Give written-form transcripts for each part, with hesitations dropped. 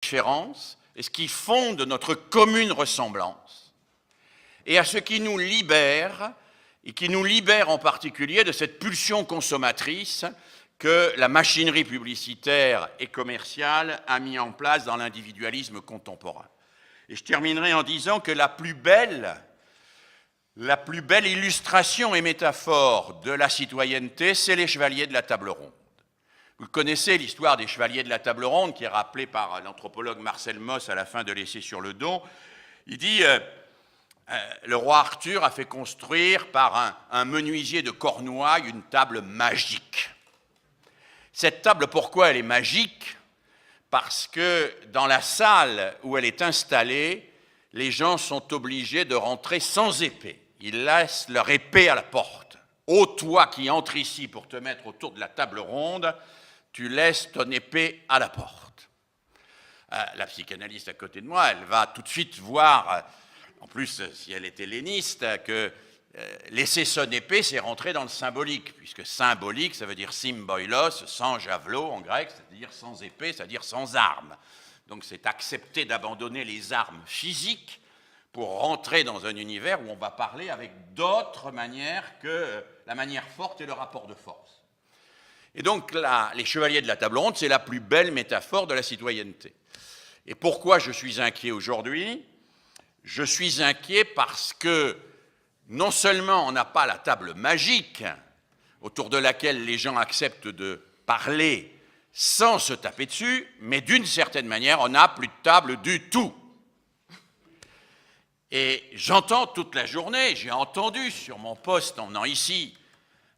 différence et ce qui fonde notre commune ressemblance, et à ce qui nous libère, et qui nous libère en particulier de cette pulsion consommatrice que la machinerie publicitaire et commerciale a mis en place dans l'individualisme contemporain. Et je terminerai en disant que la plus belle illustration et métaphore de la citoyenneté, c'est les chevaliers de la table ronde. Vous connaissez l'histoire des chevaliers de la table ronde, qui est rappelée par l'anthropologue Marcel Mauss à la fin de l'essai sur le don. Il dit le roi Arthur a fait construire par un menuisier de Cornouailles une table magique. Cette table, pourquoi elle est magique? Parce que dans la salle où elle est installée, les gens sont obligés de rentrer sans épée. Ils laissent leur épée à la porte. Ô toi qui entres ici pour te mettre autour de la table ronde, tu laisses ton épée à la porte. La psychanalyste à côté de moi, elle va tout de suite voir, en plus si elle est helléniste, que laisser son épée, c'est rentrer dans le symbolique, puisque symbolique, ça veut dire symboilos, sans javelot en grec, c'est-à-dire sans épée, c'est-à-dire sans armes. Donc c'est accepter d'abandonner les armes physiques pour rentrer dans un univers où on va parler avec d'autres manières que la manière forte et le rapport de force. Et donc là, les chevaliers de la table ronde, c'est la plus belle métaphore de la citoyenneté. Et pourquoi je suis inquiet aujourd'hui? Je suis inquiet parce que non seulement on n'a pas la table magique autour de laquelle les gens acceptent de parler sans se taper dessus, mais d'une certaine manière, on n'a plus de table du tout. Et j'entends toute la journée, j'ai entendu sur mon poste en venant ici,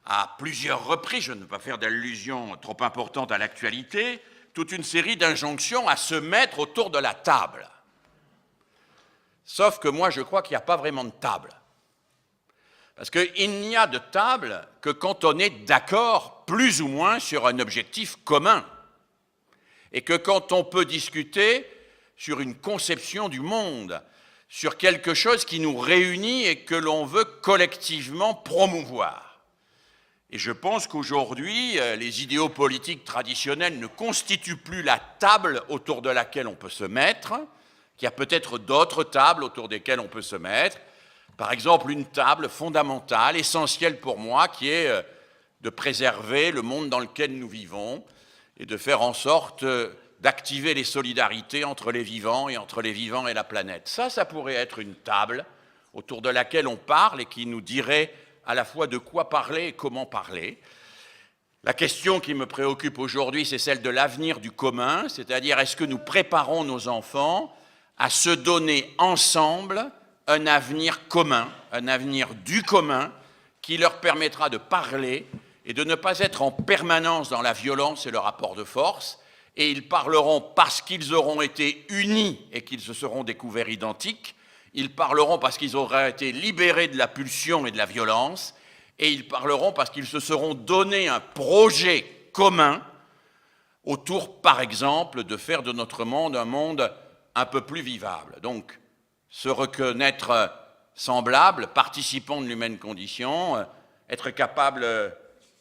à plusieurs reprises, je ne veux pas faire d'allusion trop importante à l'actualité, toute une série d'injonctions à se mettre autour de la table. Sauf que moi, je crois qu'il n'y a pas vraiment de table. Parce qu'il n'y a de table que quand on est d'accord, plus ou moins, sur un objectif commun. Et que quand on peut discuter sur une conception du monde, sur quelque chose qui nous réunit et que l'on veut collectivement promouvoir. Et je pense qu'aujourd'hui, les idéaux politiques traditionnels ne constituent plus la table autour de laquelle on peut se mettre, qu'il y a peut-être d'autres tables autour desquelles on peut se mettre. Par exemple, une table fondamentale, essentielle pour moi, qui est de préserver le monde dans lequel nous vivons et de faire en sorte d'activer les solidarités entre les vivants et entre les vivants et la planète. Ça pourrait être une table autour de laquelle on parle et qui nous dirait à la fois de quoi parler et comment parler. La question qui me préoccupe aujourd'hui, c'est celle de l'avenir du commun, c'est-à-dire est-ce que nous préparons nos enfants à se donner ensemble un avenir commun, un avenir du commun qui leur permettra de parler et de ne pas être en permanence dans la violence et le rapport de force. Et ils parleront parce qu'ils auront été unis et qu'ils se seront découverts identiques. Ils parleront parce qu'ils auront été libérés de la pulsion et de la violence. Et ils parleront parce qu'ils se seront donné un projet commun autour, par exemple, de faire de notre monde un monde un peu plus vivable. Donc, se reconnaître semblable, participant de l'humaine condition, être capable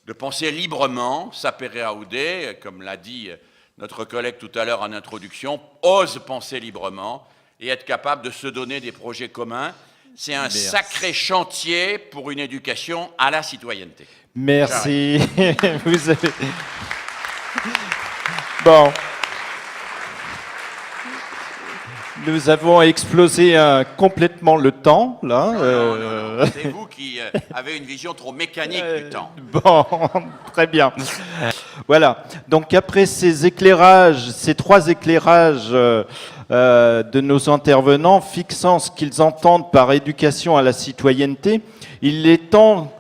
de penser librement, sapere aude, comme l'a dit notre collègue tout à l'heure en introduction, ose penser librement et être capable de se donner des projets communs. C'est un sacré chantier pour une éducation à la citoyenneté. Merci. Vous avez... Bon. Nous avons explosé complètement le temps, là. Non. C'est vous qui avez une vision trop mécanique du temps. Bon, très bien. Voilà. Donc après ces éclairages, ces trois éclairages de nos intervenants fixant ce qu'ils entendent par éducation à la citoyenneté, il est temps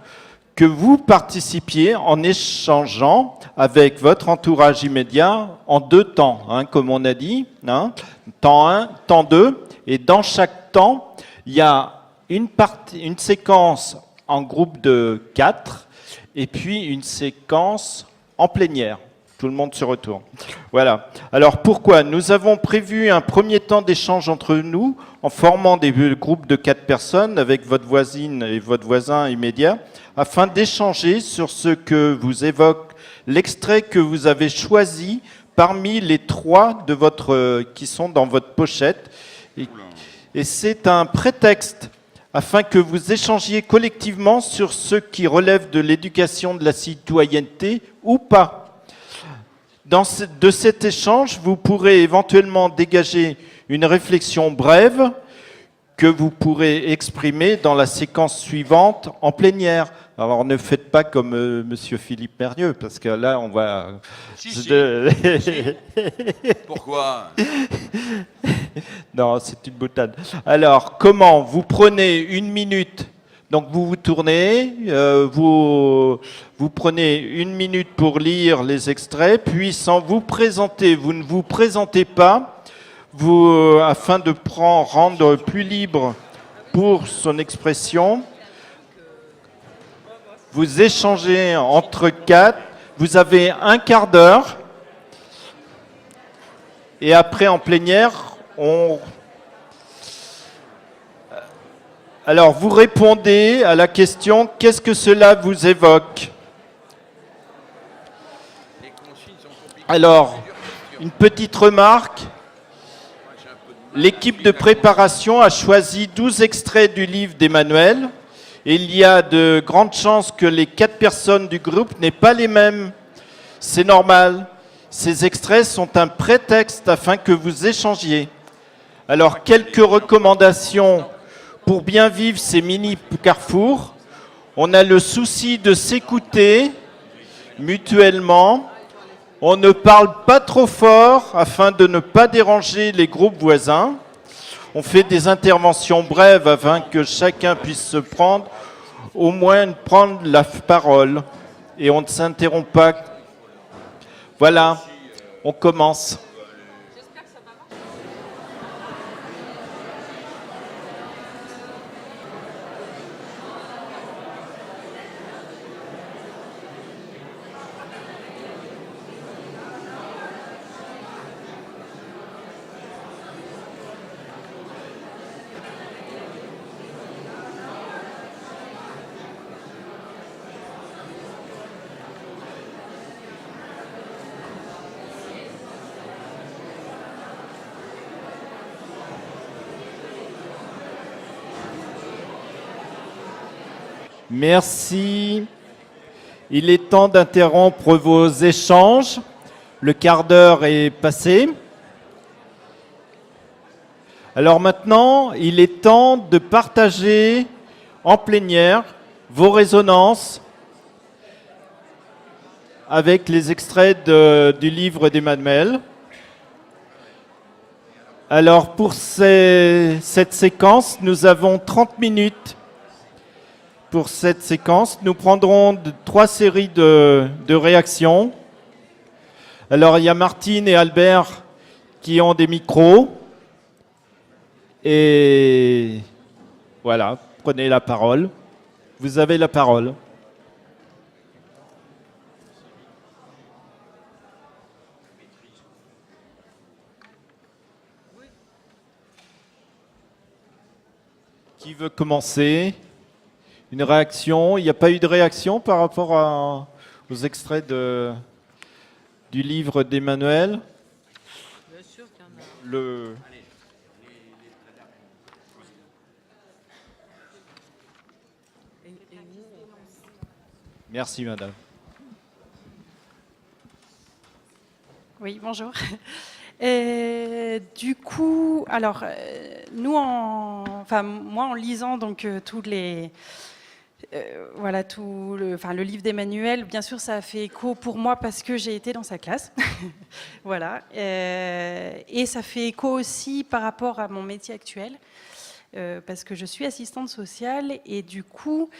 que vous participiez en échangeant avec votre entourage immédiat en deux temps, hein, comme on a dit, hein, temps 1, temps 2, et dans chaque temps, il y a une séquence en groupe de 4, et puis une séquence en plénière. Tout le monde se retourne. Voilà. Alors pourquoi? Nous avons prévu un premier temps d'échange entre nous en formant des groupes de 4 personnes avec votre voisine et votre voisin immédiat afin d'échanger sur ce que vous évoque l'extrait que vous avez choisi parmi les 3 qui sont dans votre pochette. Et c'est un prétexte afin que vous échangiez collectivement sur ce qui relève de l'éducation de la citoyenneté ou pas. De cet échange, vous pourrez éventuellement dégager une réflexion brève que vous pourrez exprimer dans la séquence suivante en plénière. Alors ne faites pas comme Monsieur Philippe Mernieux, parce que là on va... Si. Pourquoi? Non, c'est une boutade. Alors, comment? Vous prenez 1 minute, donc vous vous tournez, vous prenez 1 minute pour lire les extraits, puis sans vous présenter, vous ne vous présentez pas, afin de rendre plus libre pour son expression. Vous échangez entre 4, vous avez 1/4 d'heure, et après en plénière, alors vous répondez à la question « Qu'est-ce que cela vous évoque ?» Alors, une petite remarque. L'équipe de préparation a choisi 12 extraits du livre d'Emmanuel. Et il y a de grandes chances que les 4 personnes du groupe n'aient pas les mêmes. C'est normal. Ces extraits sont un prétexte afin que vous échangiez. Alors, quelques recommandations pour bien vivre ces mini-carrefours. On a le souci de s'écouter mutuellement. On ne parle pas trop fort afin de ne pas déranger les groupes voisins. On fait des interventions brèves afin que chacun puisse se prendre, au moins prendre la parole. Et on ne s'interrompt pas. Voilà, on commence. Merci. Il est temps d'interrompre vos échanges. Le quart d'heure est passé. Alors maintenant, il est temps de partager en plénière vos résonances avec les extraits du livre d'Emmanuel. Alors pour cette séquence, nous avons 30 minutes. Pour cette séquence, nous prendrons 3 séries de réactions. Alors, il y a Martine et Albert qui ont des micros. Et voilà, prenez la parole. Vous avez la parole. Qui veut commencer ? Une réaction? Il n'y a pas eu de réaction par rapport aux extraits du livre d'Emmanuel? Bien sûr qu'il y en a. Merci, madame. Oui, bonjour. Du coup, alors, moi, en lisant donc tous les... voilà, le livre d'Emmanuel, bien sûr, ça a fait écho pour moi parce que j'ai été dans sa classe. Voilà. Et ça fait écho aussi par rapport à mon métier actuel, parce que je suis assistante sociale et du coup,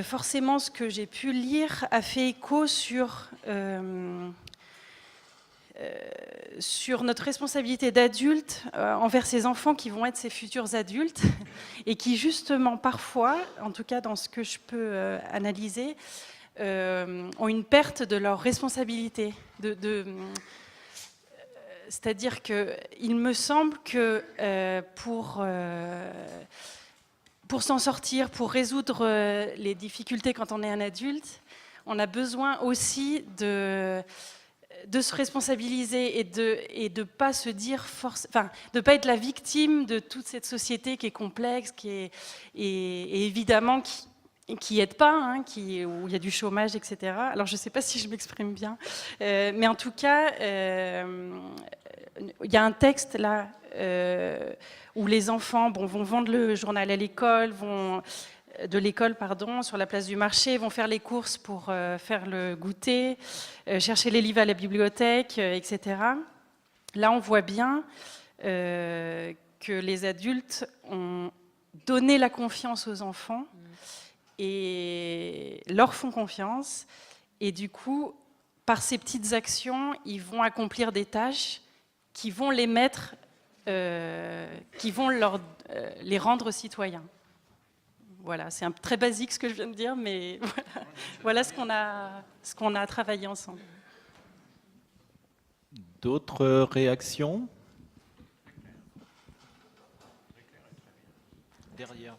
forcément, ce que j'ai pu lire a fait écho sur notre responsabilité d'adulte envers ces enfants qui vont être ces futurs adultes et qui justement parfois, en tout cas dans ce que je peux analyser, ont une perte de leur responsabilité. C'est-à-dire qu'il me semble que pour s'en sortir, pour résoudre les difficultés quand on est un adulte, on a besoin aussi de se responsabiliser et de pas se dire de pas être la victime de toute cette société qui est complexe, et évidemment qui aide pas, hein, où il y a du chômage, etc. Alors je sais pas si je m'exprime bien, mais en tout cas, il y a un texte là où les enfants vont vendre le journal à l'école, sur la place du marché, vont faire les courses pour faire le goûter, chercher les livres à la bibliothèque, etc. Là, on voit bien que les adultes ont donné la confiance aux enfants et leur font confiance. Et du coup, par ces petites actions, ils vont accomplir des tâches qui vont les mettre, qui vont les rendre citoyens. Voilà, c'est très basique ce que je viens de dire, mais voilà ce qu'on a travaillé ensemble. D'autres réactions? Derrière.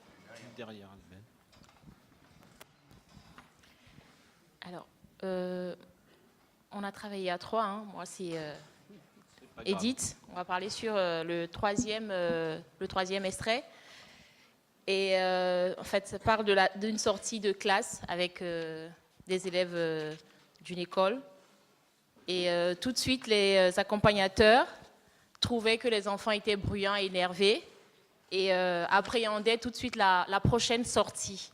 Alors, on a travaillé à 3. Hein. Moi, c'est Edith. On va parler sur le troisième extrait. Et en fait, ça parle d'une sortie de classe avec des élèves d'une école. Et tout de suite, les accompagnateurs trouvaient que les enfants étaient bruyants et énervés et appréhendaient tout de suite la prochaine sortie.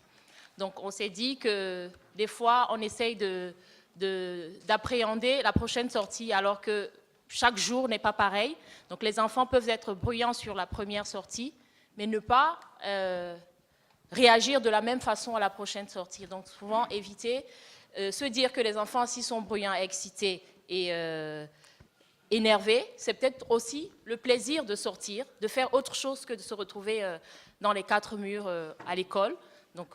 Donc, on s'est dit que des fois, on essaye d'appréhender la prochaine sortie alors que chaque jour n'est pas pareil. Donc, les enfants peuvent être bruyants sur la première sortie, mais ne pas réagir de la même façon à la prochaine sortie. Donc, souvent, éviter, se dire que les enfants, s'ils sont bruyants, excités et énervés, c'est peut-être aussi le plaisir de sortir, de faire autre chose que de se retrouver dans les 4 murs à l'école. Donc,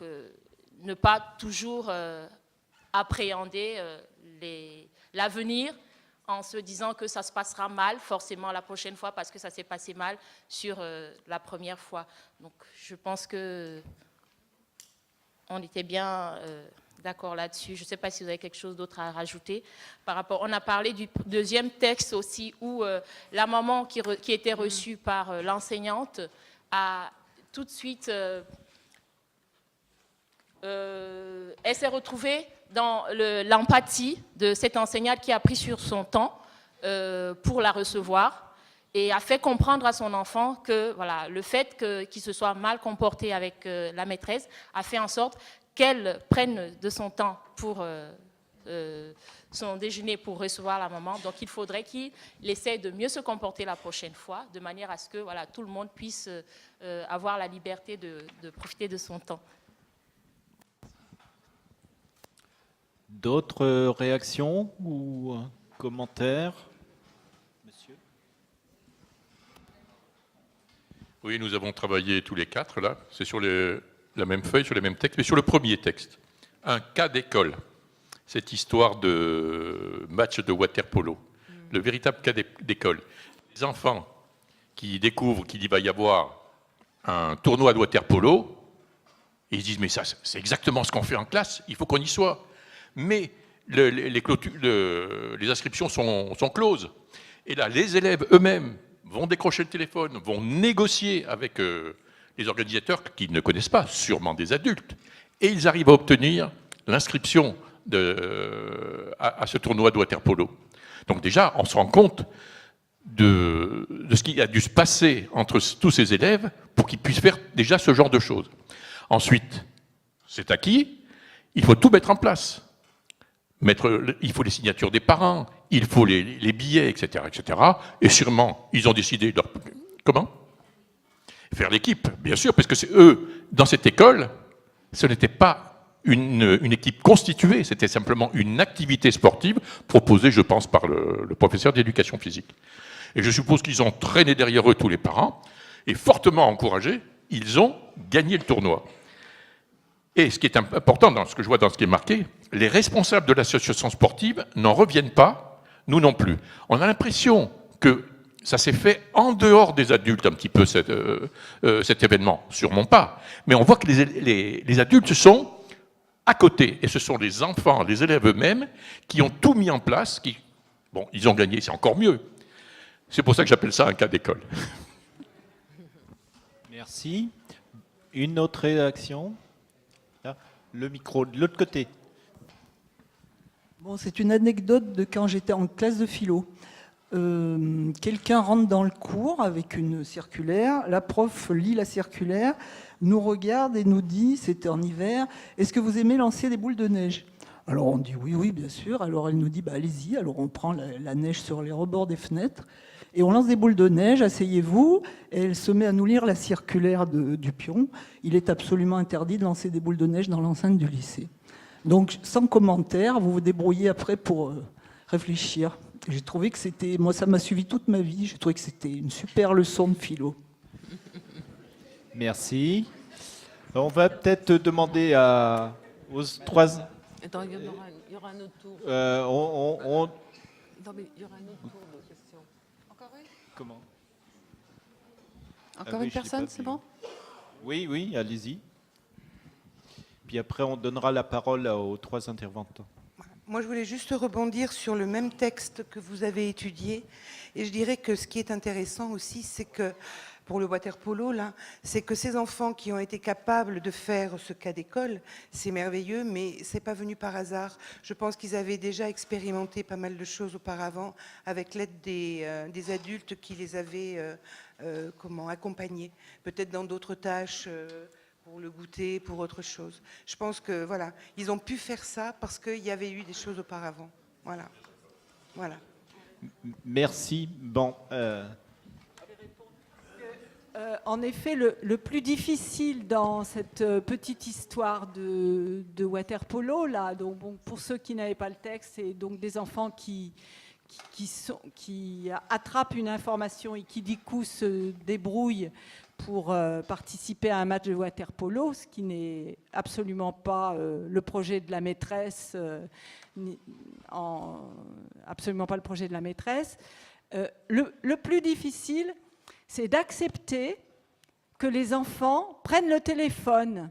ne pas toujours appréhender l'avenir en se disant que ça se passera mal forcément la prochaine fois parce que ça s'est passé mal sur la première fois. Donc je pense que on était bien d'accord là-dessus. Je ne sais pas si vous avez quelque chose d'autre à rajouter. On a parlé du deuxième texte aussi où la maman qui était reçue par l'enseignante a tout de suite... elle s'est retrouvée dans l'empathie de cette enseignante qui a pris sur son temps pour la recevoir et a fait comprendre à son enfant que voilà, le fait qu'il se soit mal comporté avec la maîtresse a fait en sorte qu'elle prenne de son temps pour son déjeuner pour recevoir la maman. Donc il faudrait qu'il essaie de mieux se comporter la prochaine fois, de manière à ce que voilà, tout le monde puisse avoir la liberté de profiter de son temps. D'autres réactions ou commentaires? Monsieur? Oui, nous avons travaillé tous les 4, là. C'est sur la même feuille, sur les mêmes textes, mais sur le premier texte. Un cas d'école. Cette histoire de match de water-polo. Le véritable cas d'école. Les enfants qui découvrent qu'il va y avoir un tournoi de water-polo, ils se disent, mais ça, c'est exactement ce qu'on fait en classe, il faut qu'on y soit. Mais les inscriptions sont closes. Et là, les élèves eux-mêmes vont décrocher le téléphone, vont négocier avec les organisateurs qu'ils ne connaissent pas, sûrement des adultes, et ils arrivent à obtenir l'inscription à ce tournoi de water-polo. Donc déjà, on se rend compte de ce qui a dû se passer entre tous ces élèves pour qu'ils puissent faire déjà ce genre de choses. Ensuite, c'est acquis, il faut tout mettre en place. Il faut les signatures des parents, il faut les billets, etc., etc. Et sûrement, ils ont décidé de... Comment ? Faire l'équipe, bien sûr, parce que c'est eux, dans cette école, ce n'était pas une équipe constituée, c'était simplement une activité sportive proposée, je pense, par le professeur d'éducation physique. Et je suppose qu'ils ont traîné derrière eux tous les parents, et fortement encouragés, ils ont gagné le tournoi. Et ce qui est important dans ce que je vois dans ce qui est marqué, les responsables de l'association sportive n'en reviennent pas, nous non plus. On a l'impression que ça s'est fait en dehors des adultes un petit peu cet événement, sûrement pas. Mais on voit que les adultes sont à côté, et ce sont les enfants, les élèves eux-mêmes, qui ont tout mis en place, qui Bon, ils ont gagné, c'est encore mieux. C'est pour ça que j'appelle ça un cas d'école. Merci. Une autre réaction? Là, le micro de l'autre côté. Bon, c'est une anecdote de quand j'étais en classe de philo. Quelqu'un rentre dans le cours avec une circulaire, la prof lit la circulaire, nous regarde et nous dit, c'était en hiver, est-ce que vous aimez lancer des boules de neige? Alors on dit oui, oui, bien sûr. Alors elle nous dit, bah, allez-y. Alors on prend la neige sur les rebords des fenêtres et on lance des boules de neige, asseyez-vous. Et elle se met à nous lire la circulaire du pion. Il est absolument interdit de lancer des boules de neige dans l'enceinte du lycée. Donc sans commentaire, vous vous débrouillez après pour réfléchir. J'ai trouvé que c'était, moi ça m'a suivi toute ma vie, j'ai trouvé que c'était une super leçon de philo. Merci. On va peut-être demander aux trois... Attends, il y aura un autre tour. Non, mais il y aura un autre tour de questions. Encore une? Comment? Encore oui, une personne, c'est bon? Oui, oui, allez-y. Puis après, on donnera la parole aux trois intervenants. Moi, je voulais juste rebondir sur le même texte que vous avez étudié. Et je dirais que ce qui est intéressant aussi, c'est que, pour le water polo, là, c'est que ces enfants qui ont été capables de faire ce cas d'école, c'est merveilleux, mais c'est pas venu par hasard. Je pense qu'ils avaient déjà expérimenté pas mal de choses auparavant, avec l'aide des adultes qui les avaient accompagnés, peut-être dans d'autres tâches. Pour le goûter, pour autre chose. Je pense que voilà, ils ont pu faire ça parce qu'il y avait eu des choses auparavant. Voilà. Voilà. Merci. Bon. En effet, le plus difficile dans cette petite histoire de water polo, là, donc, bon, pour ceux qui n'avaient pas le texte, c'est donc des enfants qui attrapent une information et qui du coup se débrouillent pour participer à un match de water polo, ce qui n'est absolument pas le projet de la maîtresse, absolument pas le projet de la maîtresse. Le plus difficile, c'est d'accepter que les enfants prennent le téléphone.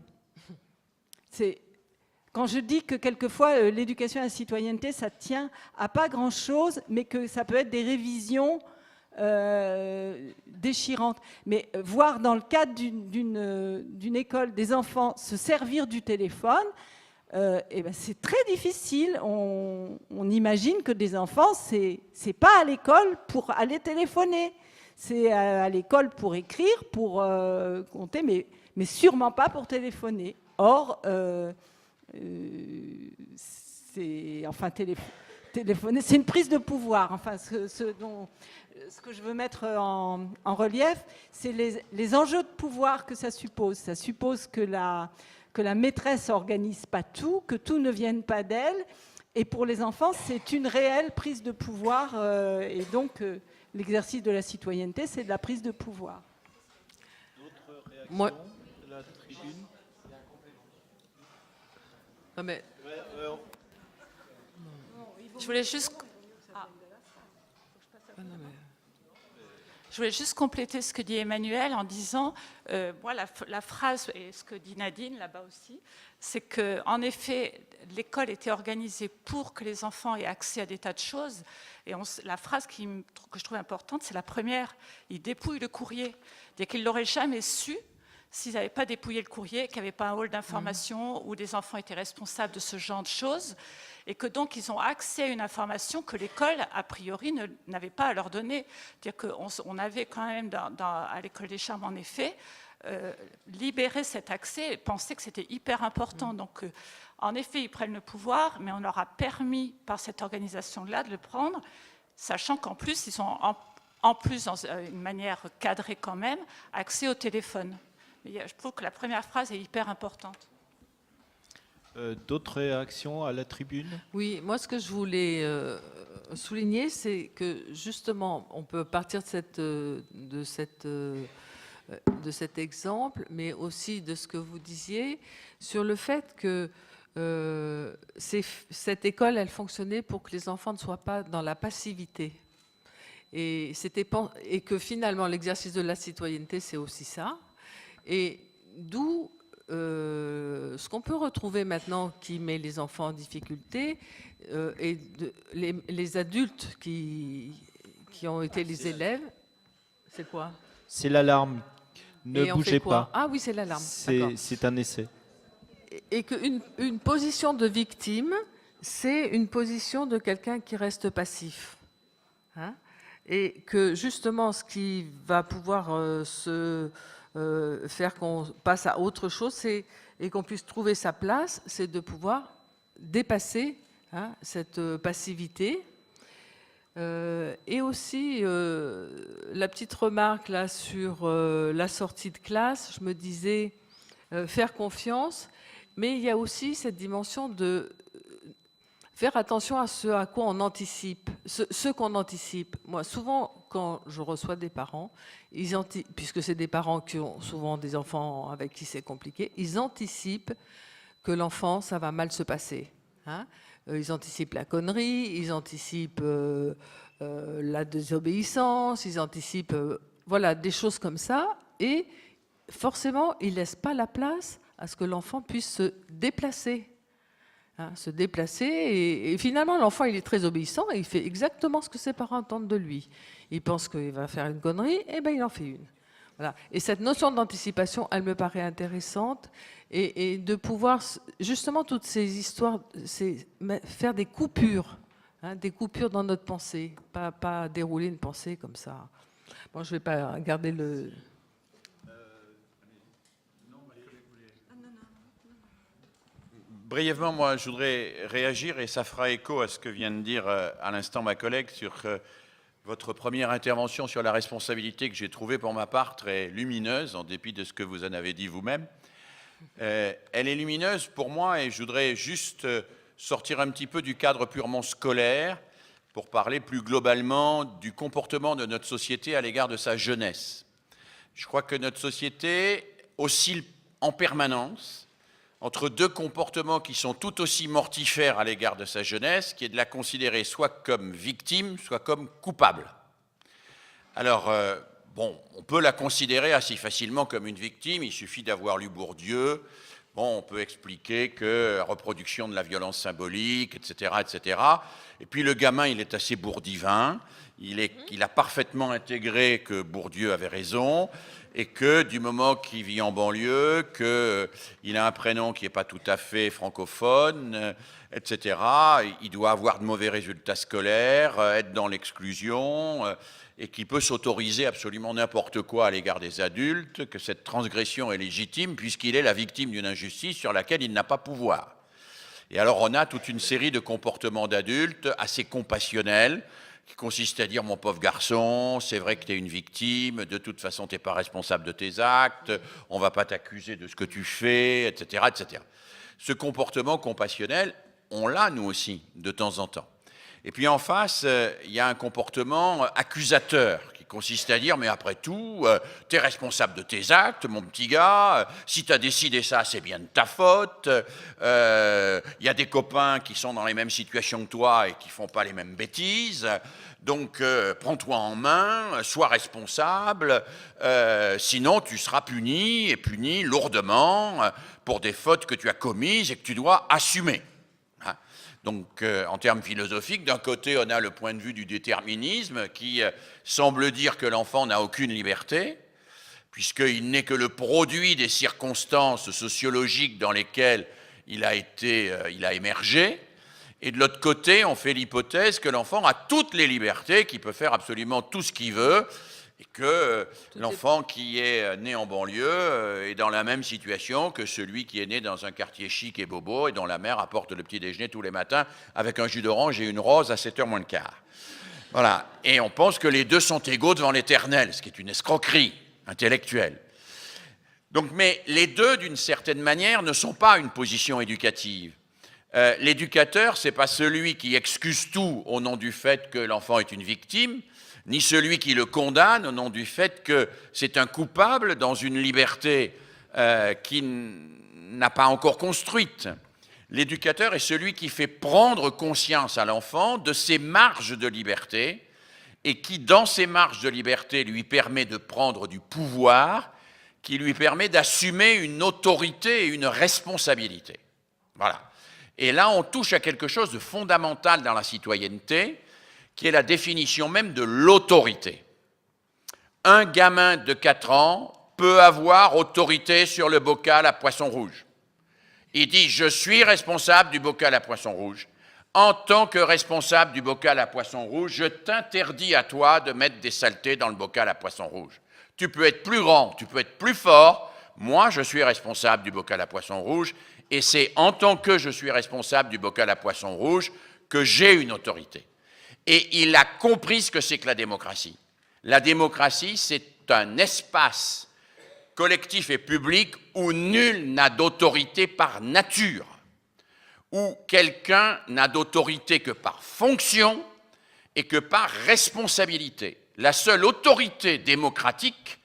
Quand je dis que quelquefois l'éducation à la citoyenneté, ça tient à pas grand-chose, mais que ça peut être des révisions déchirantes. Mais voir dans le cadre d'une école des enfants se servir du téléphone, c'est très difficile. On imagine que des enfants, c'est pas à l'école pour aller téléphoner. C'est à l'école pour écrire, pour compter, mais sûrement pas pour téléphoner. Or, téléphoner, c'est une prise de pouvoir. Enfin, ce que je veux mettre en relief, c'est les enjeux de pouvoir que ça suppose. Ça suppose que la maîtresse n'organise pas tout, que tout ne vienne pas d'elle. Et pour les enfants, c'est une réelle prise de pouvoir. Et donc, l'exercice de la citoyenneté, c'est de la prise de pouvoir. D'autres réactions de la tribune? Non, mais Je voulais juste compléter ce que dit Emmanuel en disant, moi la phrase, et ce que dit Nadine là-bas aussi, c'est qu'en effet, l'école était organisée pour que les enfants aient accès à des tas de choses. Et la phrase que je trouve importante, c'est la première, ils dépouillent le courrier. C'est-à-dire qu'ils ne l'auraient jamais su s'ils n'avaient pas dépouillé le courrier, qu'il n'y avait pas un hall d'information où des enfants étaient responsables de ce genre de choses, et que donc ils ont accès à une information que l'école, a priori, n'avait pas à leur donner. C'est-à-dire qu'on avait quand même, à l'école des Charmes, en effet, libéré cet accès et pensé que c'était hyper important. Donc, en effet, ils prennent le pouvoir, mais on leur a permis, par cette organisation-là, de le prendre, sachant qu'en plus, ils ont, en plus, dans une manière cadrée quand même, accès au téléphone. Je trouve que la première phrase est hyper importante. D'autres réactions à la tribune? oui, moi ce que je voulais souligner, c'est que justement, on peut partir de cet exemple, mais aussi de ce que vous disiez sur le fait que cette école, elle fonctionnait pour que les enfants ne soient pas dans la passivité. Et que finalement, l'exercice de la citoyenneté, c'est aussi ça. Et d'où ce qu'on peut retrouver maintenant qui met les enfants en difficulté, et les adultes qui ont été les élèves, c'est quoi? C'est l'alarme. Ne Et on fait bougez quoi? pas. Ah oui, c'est l'alarme. D'accord. C'est un essai. Et qu'une position de victime, c'est une position de quelqu'un qui reste passif. Hein? Et que justement, ce qui va pouvoir faire qu'on passe à autre chose, et qu'on puisse trouver sa place, c'est de pouvoir dépasser cette passivité. Et aussi, la petite remarque là sur la sortie de classe, je me disais faire confiance, mais il y a aussi cette dimension de faire attention à ce à quoi on anticipe, ce qu'on anticipe. Moi, souvent, quand je reçois des parents, puisque c'est des parents qui ont souvent des enfants avec qui c'est compliqué, ils anticipent que l'enfant, ça va mal se passer. Hein. Ils anticipent la connerie, ils anticipent la désobéissance, ils anticipent voilà, des choses comme ça, et forcément, ils ne laissent pas la place à ce que l'enfant puisse se déplacer. Se déplacer, et finalement l'enfant il est très obéissant et il fait exactement ce que ses parents attendent de lui. Il pense qu'il va faire une connerie, et ben il en fait une. Voilà. Et cette notion d'anticipation, elle me paraît intéressante, et de pouvoir justement toutes ces histoires, faire des coupures dans notre pensée, pas dérouler une pensée comme ça. Bon, je ne vais pas garder le... Brièvement, moi, je voudrais réagir, et ça fera écho à ce que vient de dire à l'instant ma collègue sur votre première intervention sur la responsabilité, que j'ai trouvée pour ma part très lumineuse, en dépit de ce que vous en avez dit vous-même. Elle est lumineuse pour moi, et je voudrais juste sortir un petit peu du cadre purement scolaire pour parler plus globalement du comportement de notre société à l'égard de sa jeunesse. Je crois que notre société oscille en permanence entre deux comportements qui sont tout aussi mortifères à l'égard de sa jeunesse, qui est de la considérer soit comme victime, soit comme coupable. Alors, bon, on peut la considérer assez facilement comme une victime, il suffit d'avoir lu Bourdieu. Bon, on peut expliquer que reproduction de la violence symbolique, etc., etc. Et puis le gamin, il est assez bourdivin, il a parfaitement intégré que Bourdieu avait raison, et que du moment qu'il vit en banlieue, qu'il a un prénom qui n'est pas tout à fait francophone, etc., il doit avoir de mauvais résultats scolaires, être dans l'exclusion, et qu'il peut s'autoriser absolument n'importe quoi à l'égard des adultes, que cette transgression est légitime puisqu'il est la victime d'une injustice sur laquelle il n'a pas pouvoir. Et alors on a toute une série de comportements d'adultes assez compassionnels, qui consiste à dire « mon pauvre garçon, c'est vrai que tu es une victime, de toute façon tu n'es pas responsable de tes actes, on ne va pas t'accuser de ce que tu fais, etc. etc. » Ce comportement compassionnel, on l'a nous aussi, de temps en temps. Et puis en face, il y a un comportement accusateur, qui consiste à dire « mais après tout, tu es responsable de tes actes, mon petit gars, si tu as décidé ça, c'est bien de ta faute, il y a des copains qui sont dans les mêmes situations que toi et qui ne font pas les mêmes bêtises, donc prends-toi en main, sois responsable, sinon tu seras puni, et puni lourdement pour des fautes que tu as commises et que tu dois assumer. » Donc, en termes philosophiques, d'un côté, on a le point de vue du déterminisme qui semble dire que l'enfant n'a aucune liberté, puisqu'il n'est que le produit des circonstances sociologiques dans lesquelles il a émergé. Et de l'autre côté, on fait l'hypothèse que l'enfant a toutes les libertés, qu'il peut faire absolument tout ce qu'il veut, et que l'enfant qui est né en banlieue est dans la même situation que celui qui est né dans un quartier chic et bobo et dont la mère apporte le petit déjeuner tous les matins avec un jus d'orange et une rose à 7h moins le quart. Voilà. Et on pense que les deux sont égaux devant l'éternel, ce qui est une escroquerie intellectuelle. Donc, mais les deux, d'une certaine manière, ne sont pas une position éducative. L'éducateur, ce n'est pas celui qui excuse tout au nom du fait que l'enfant est une victime, ni celui qui le condamne au nom du fait que c'est un coupable dans une liberté qui n'a pas encore construite. L'éducateur est celui qui fait prendre conscience à l'enfant de ses marges de liberté et qui, dans ces marges de liberté, lui permet de prendre du pouvoir qui lui permet d'assumer une autorité et une responsabilité. Voilà. Et là, on touche à quelque chose de fondamental dans la citoyenneté, qui est la définition même de l'autorité. Un gamin de 4 ans peut avoir autorité sur le bocal à poisson rouge. Il dit « Je suis responsable du bocal à poisson rouge. En tant que responsable du bocal à poisson rouge, je t'interdis à toi de mettre des saletés dans le bocal à poisson rouge. Tu peux être plus grand, tu peux être plus fort. Moi, je suis responsable du bocal à poisson rouge. Et c'est en tant que je suis responsable du bocal à poisson rouge que j'ai une autorité. » Et il a compris ce que c'est que la démocratie. La démocratie, c'est un espace collectif et public où nul n'a d'autorité par nature, où quelqu'un n'a d'autorité que par fonction et que par responsabilité. La seule autorité démocratique,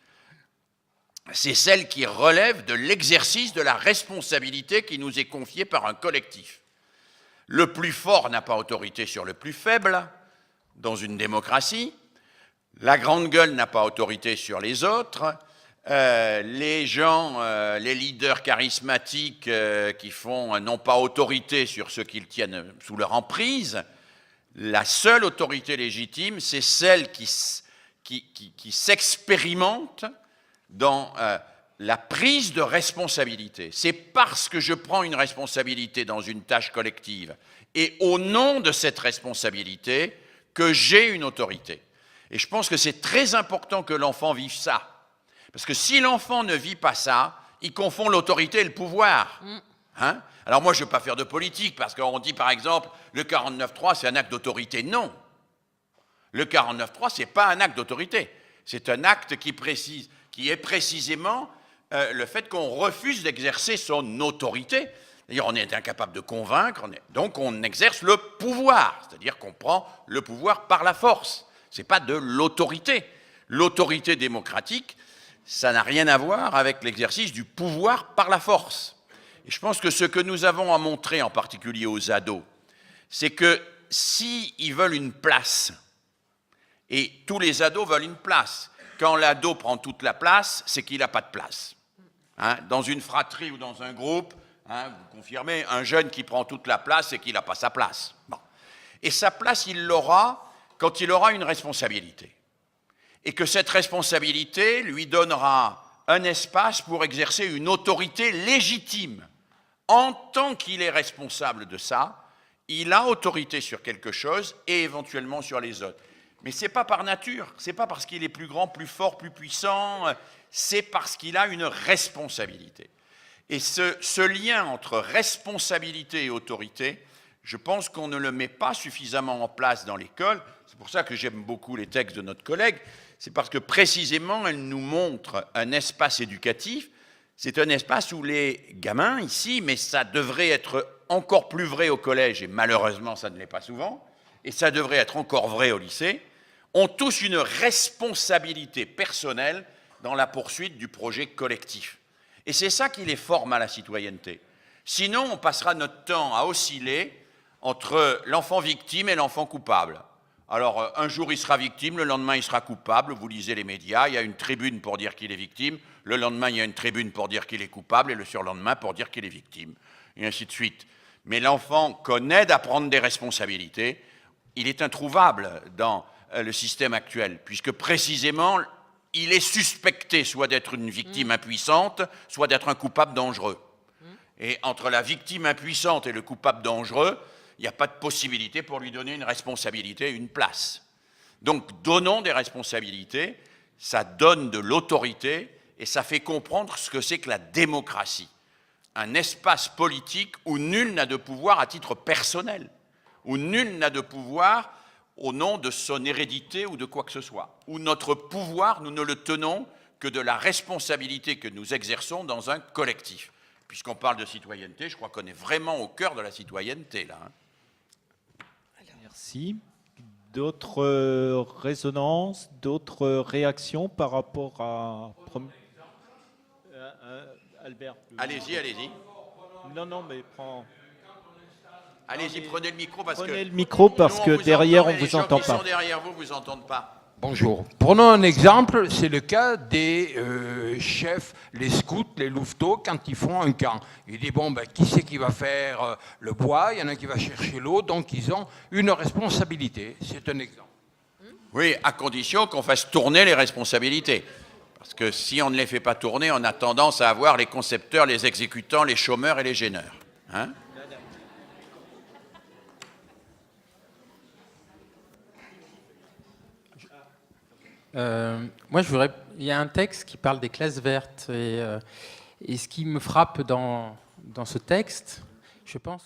c'est celle qui relève de l'exercice de la responsabilité qui nous est confiée par un collectif. Le plus fort n'a pas autorité sur le plus faible dans une démocratie. La grande gueule n'a pas autorité sur les autres. Les gens, les leaders charismatiques qui n'ont pas autorité sur ceux qu'ils tiennent sous leur emprise. La seule autorité légitime, c'est celle qui s'expérimente dans la prise de responsabilité. C'est parce que je prends une responsabilité dans une tâche collective et au nom de cette responsabilité que j'ai une autorité. Et je pense que c'est très important que l'enfant vive ça. Parce que si l'enfant ne vit pas ça, il confond l'autorité et le pouvoir. Hein? Alors moi, je ne veux pas faire de politique, parce qu'on dit par exemple, le 49.3, c'est un acte d'autorité. Non. Le 49.3, ce n'est pas un acte d'autorité. C'est un acte qui est précisément le fait qu'on refuse d'exercer son autorité. D'ailleurs, on est incapable de convaincre, donc on exerce le pouvoir, c'est-à-dire qu'on prend le pouvoir par la force. Ce n'est pas de l'autorité. L'autorité démocratique, ça n'a rien à voir avec l'exercice du pouvoir par la force. Et je pense que ce que nous avons à montrer, en particulier aux ados, c'est que s'ils veulent une place, et tous les ados veulent une place, quand l'ado prend toute la place, c'est qu'il n'a pas de place. Hein, dans une fratrie ou dans un groupe, hein, vous confirmez, un jeune qui prend toute la place, c'est qu'il n'a pas sa place. Bon. Et sa place, il l'aura quand il aura une responsabilité. Et que cette responsabilité lui donnera un espace pour exercer une autorité légitime. En tant qu'il est responsable de ça, il a autorité sur quelque chose et éventuellement sur les autres. Mais ce n'est pas par nature, ce n'est pas parce qu'il est plus grand, plus fort, plus puissant, c'est parce qu'il a une responsabilité. Et ce lien entre responsabilité et autorité, je pense qu'on ne le met pas suffisamment en place dans l'école. C'est pour ça que j'aime beaucoup les textes de notre collègue. C'est parce que précisément, elle nous montre un espace éducatif. C'est un espace où les gamins, ici, mais ça devrait être encore plus vrai au collège, et malheureusement, ça ne l'est pas souvent, et ça devrait être encore vrai au lycée, ont tous une responsabilité personnelle dans la poursuite du projet collectif. Et c'est ça qui les forme à la citoyenneté. Sinon, on passera notre temps à osciller entre l'enfant victime et l'enfant coupable. Alors, un jour, il sera victime, le lendemain, il sera coupable. Vous lisez les médias, il y a une tribune pour dire qu'il est victime, le lendemain, il y a une tribune pour dire qu'il est coupable, et le surlendemain, pour dire qu'il est victime, et ainsi de suite. Mais l'enfant connaît à prendre des responsabilités. Il est introuvable dans le système actuel, puisque précisément, il est suspecté soit d'être une victime impuissante, soit d'être un coupable dangereux. Et entre la victime impuissante et le coupable dangereux, il n'y a pas de possibilité pour lui donner une responsabilité, une place. Donc, donnons des responsabilités, ça donne de l'autorité et ça fait comprendre ce que c'est que la démocratie. Un espace politique où nul n'a de pouvoir à titre personnel, où nul n'a de pouvoir au nom de son hérédité ou de quoi que ce soit, où notre pouvoir, nous ne le tenons que de la responsabilité que nous exerçons dans un collectif. Puisqu'on parle de citoyenneté, je crois qu'on est vraiment au cœur de la citoyenneté, là. Merci. D'autres résonances, d'autres réactions par rapport à... Albert. Allez-y, allez-y. Non, mais prends... Allez-y, prenez le micro parce que derrière, on ne vous entend pas. Les gens qui sont derrière vous ne vous entendent pas. Bonjour. Prenons un exemple, c'est le cas des chefs, les scouts, les louveteaux, quand ils font un camp. Ils disent, bon, ben, qui c'est qui va faire le bois? Il y en a qui va chercher l'eau, donc ils ont une responsabilité. C'est un exemple. Oui, à condition qu'on fasse tourner les responsabilités. Parce que si on ne les fait pas tourner, on a tendance à avoir les concepteurs, les exécutants, les chômeurs et les gêneurs. Hein? Moi, il y a un texte qui parle des classes vertes et ce qui me frappe dans ce texte, je pense